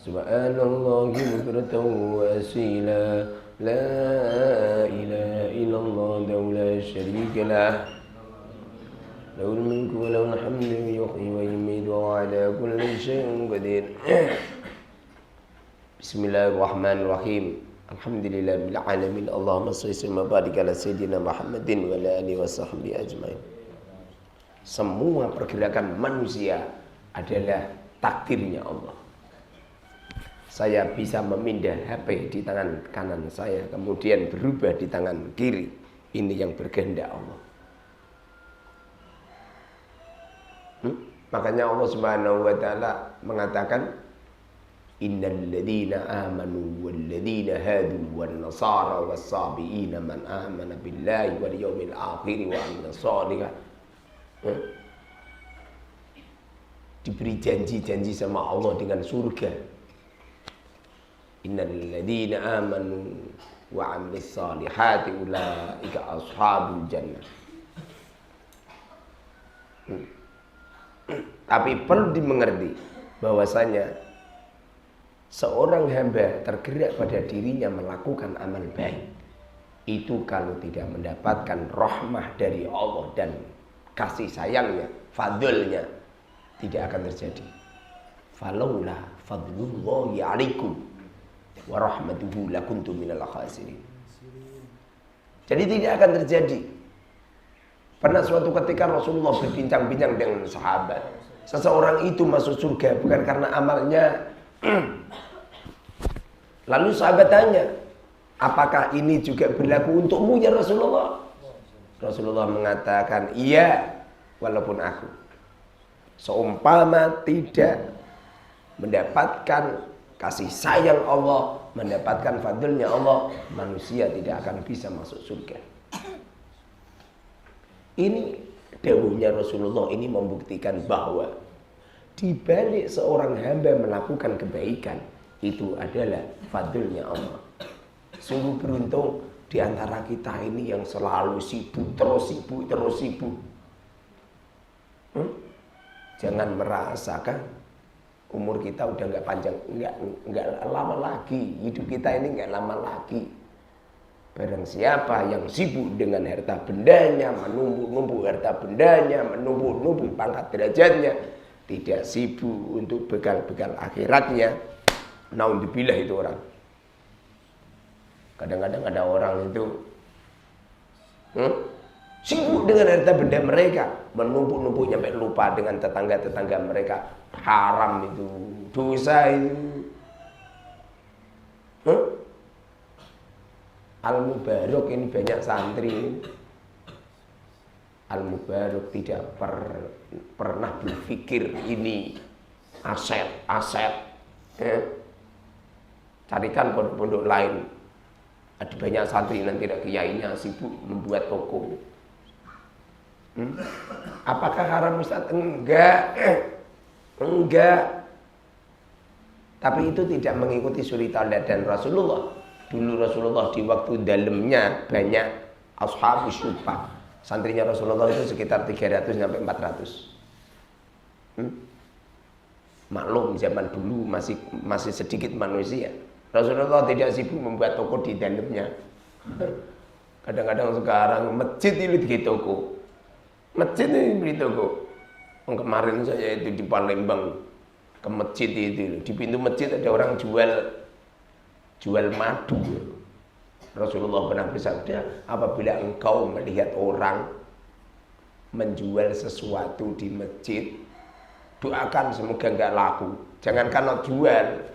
Subhanallahi bukratan wa asila. La ilaha illallah la syarika lah. Lahul mulku wa lahul hamdu yuhyi wa yumiitu wa ala kulli syai'in qadir. Bismillahirrahmanirrahim. Alhamdulillahil alamin. Allahumma shalli wa barik ala sayyidina Muhammadin wa ala alihi wa sahbihi ajmain. Semua pergerakan manusia adalah takdirnya Allah. Saya bisa memindah HP di tangan kanan saya, kemudian berubah di tangan kiri. Ini yang berkehendak Allah. Makanya Allah Subhanahu wa taala mengatakan, innal ladzina amanu wal ladzina hadu wan nasara was sabiina man amana billahi wal yawmil akhir wa amila shalihan. Diberi janji-janji sama Allah dengan surga. Innal ladzina amanu wa 'amilis shalihati ulaika ashabul jannah. Tapi perlu dimengerti bahwasanya seorang hamba tergerak pada dirinya melakukan amal baik itu kalau tidak mendapatkan rahmah dari Allah dan kasih sayangnya, fadlnya, tidak akan terjadi. Falaula fadlullahi 'alaikum wa rahmatuhu lakuntum minal khasirin. Jadi tidak akan terjadi. Pernah suatu ketika Rasulullah berbincang-bincang dengan sahabat. Seseorang itu masuk surga bukan karena amalnya. Lalu sahabat tanya, apakah ini juga berlaku untukmu ya Rasulullah? Rasulullah mengatakan, iya, walaupun aku seumpama tidak mendapatkan kasih sayang Allah, mendapatkan fadlnya Allah, manusia tidak akan bisa masuk surga. Ini dawuhnya Rasulullah ini membuktikan bahwa di balik seorang hamba melakukan kebaikan itu adalah fadlnya Allah. Sungguh beruntung di antara kita ini yang selalu sibuk, terus sibuk. Jangan merasakan umur kita udah nggak panjang, nggak lama lagi. Hidup kita ini nggak lama lagi. Barang siapa yang sibuk dengan harta bendanya, menumpuk harta bendanya, menumpuk pangkat derajatnya, tidak sibuk untuk bekal-bekal akhiratnya, naudzubillah itu orang. Kadang-kadang ada orang itu sibuk dengan harta benda mereka, menumpuk sampai lupa dengan tetangga-tetangga mereka. Haram itu, dosa itu. Al-Mubarok ini banyak santri. Al-Mubarok tidak pernah berpikir ini aset. Carikan pondok-pondok lain. Ada banyak santri yang tidak kiainya sibuk membuat toko. Apakah haram Ustaz? Enggak. Tapi itu tidak mengikuti suri tauladan Rasulullah. Dulu Rasulullah di waktu dalamnya banyak ashabus syubhah. Santrinya Rasulullah itu sekitar 300 sampai 400. Maklum zaman dulu masih sedikit manusia. Rasulullah tidak sibuk membuat toko di dalamnya. Kadang-kadang sekarang masjid ini di toko. Masjid ini beli toko. Kemarin saya itu di Palembang ke masjid itu, di pintu masjid ada orang jual madu. Rasulullah pernah bersabda, apabila engkau melihat orang menjual sesuatu di masjid, doakan semoga enggak laku. Jangan karena jual,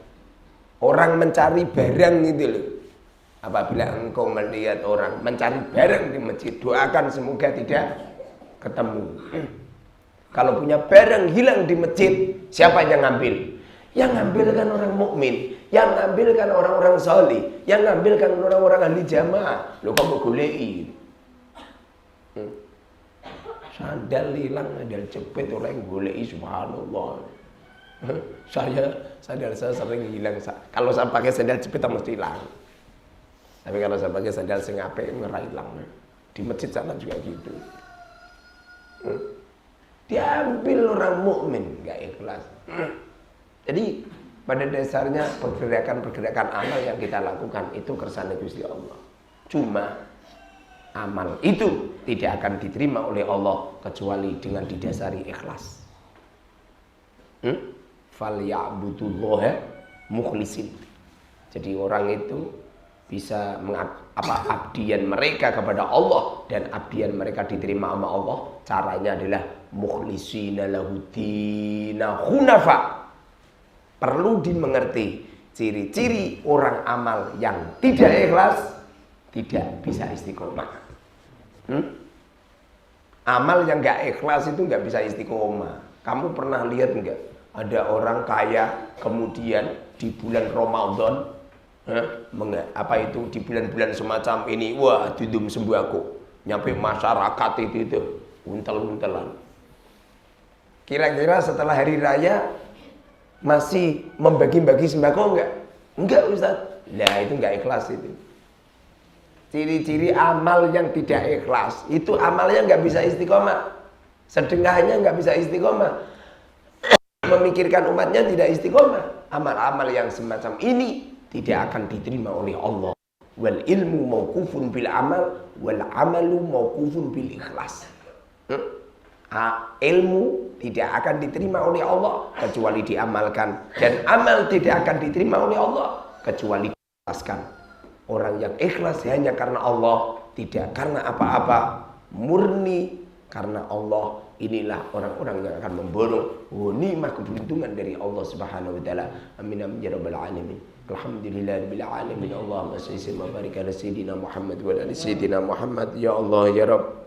orang mencari barang itu loh. Apabila engkau melihat orang mencari barang di masjid, doakan semoga tidak ketemu. Kalau punya barang hilang di masjid, siapa yang ngambil? Yang ngambil kan orang mukmin, yang ngambil kan orang-orang saleh, yang ngambil kan orang-orang ahli jamaah. Lo kamu goleki. Sandal hilang, sandal jepit orang goleki, subhanallah. Sandal saya sering hilang. Kalau saya pakai sandal jepit mesti hilang. Tapi kalau saya pakai sandal sing apik ora hilang. Di masjid sana juga gitu. Diambil orang mukmin, enggak ikhlas. Jadi Pada dasarnya pergerakan-pergerakan amal yang kita lakukan itu kersane Gusti Allah. Cuma amal itu tidak akan diterima oleh Allah kecuali dengan didasari ikhlas. Falya'budullaha mukhlisin. Jadi orang itu bisa abdian mereka kepada Allah dan abdian mereka diterima sama Allah. Caranya adalah mukhlishina lahuddina hunafa. Perlu dimengerti ciri-ciri orang amal yang tidak ikhlas tidak bisa istiqomah. Amal yang gak ikhlas itu gak bisa istiqomah. Kamu pernah lihat enggak? Ada orang kaya kemudian di bulan Ramadan di bulan-bulan semacam ini, wah dudum sembako, nyampe masyarakat itu untel-untelan. Kira-kira setelah hari raya masih membagi-bagi sembako enggak? Enggak Ustaz. Nah itu enggak ikhlas itu. Ciri-ciri amal yang tidak ikhlas itu amalnya enggak bisa istiqomah. Sedekahnya enggak bisa istiqomah. Memikirkan umatnya tidak istiqomah. Amal-amal yang semacam ini tidak akan diterima oleh Allah. Wal ilmu mauqufun bil amal wal amalu mauqufun bil ikhlas. Ilmu tidak akan diterima oleh Allah kecuali diamalkan, dan amal tidak akan diterima oleh Allah kecuali diikhlaskan. Orang yang ikhlas hanya karena Allah, tidak karena apa-apa, murni karena Allah, inilah orang-orang yang akan memborong nikmat keberuntungan dari Allah Subhanahu wa taala. Amin amin ya rabbal alamin. Alhamdulillahirabbil alamin. Allahumma shalli wa barik ala sayidina Muhammad wa ala sayidina Muhammad. Ya Allah ya Rabb,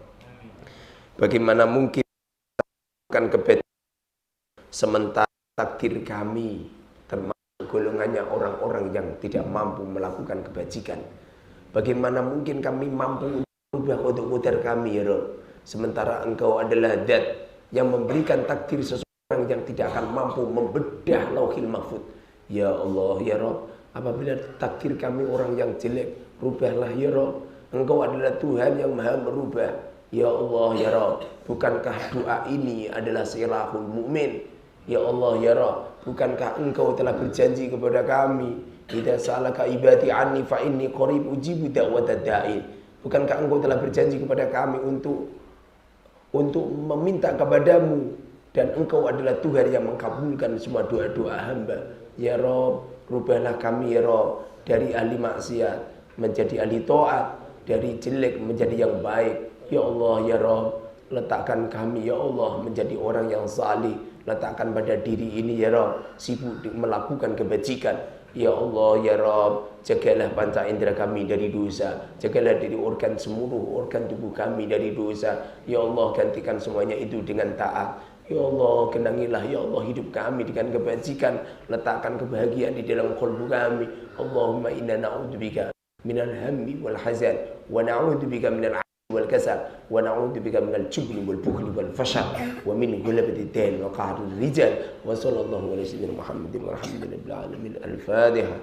bagaimana mungkin kebaikan sementara takdir kami termasuk golongannya orang-orang yang tidak mampu melakukan kebajikan? Bagaimana mungkin kami mampu merubah kodok-kodok kami ya Rabb, sementara Engkau adalah Zat yang memberikan takdir seseorang yang tidak akan mampu membedah lauhil mahfud. Ya Allah ya Rabb, apabila takdir kami orang yang jelek, rubahlah ya Rabb. Engkau adalah Tuhan yang maha merubah. Ya Allah ya Rabb, bukankah doa ini adalah silahul mukmin? Ya Allah ya Rabb, bukankah Engkau telah berjanji kepada kami, idza sa'alaka ibadi anni fa inni qarib ujibu da'watad da'i. Bukankah Engkau telah berjanji kepada kami untuk meminta kepadamu, dan Engkau adalah Tuhan yang mengabulkan semua doa-doa hamba. Ya Rabb, rubahlah kami ya Rabb dari ahli maksiat menjadi ahli taat, dari jelek menjadi yang baik. Ya Allah ya Rabb, letakkan kami ya Allah menjadi orang yang salih. Letakkan pada diri ini ya Rabb sibuk melakukan kebajikan. Ya Allah ya Rabb, jagalah panca indera kami dari dosa, jagalah dari seluruh organ tubuh kami dari dosa. Ya Allah, gantikan semuanya itu dengan taat. Ya Allah, kenangilah ya Allah hidup kami dengan kebajikan. Letakkan kebahagiaan di dalam qalbu kami. Allahumma inna na'udzubika minal hammi wal hazan wa na'udzubika minal wal kasal wa na'udzubika minal jubni wal bukhli wal fashal wa min ghulabati ad-dain wa qahri rijal wa sallallahu alaihi wa sallam Muhammadin walhamdulillahi rabbil alamin. Al-Fatihah.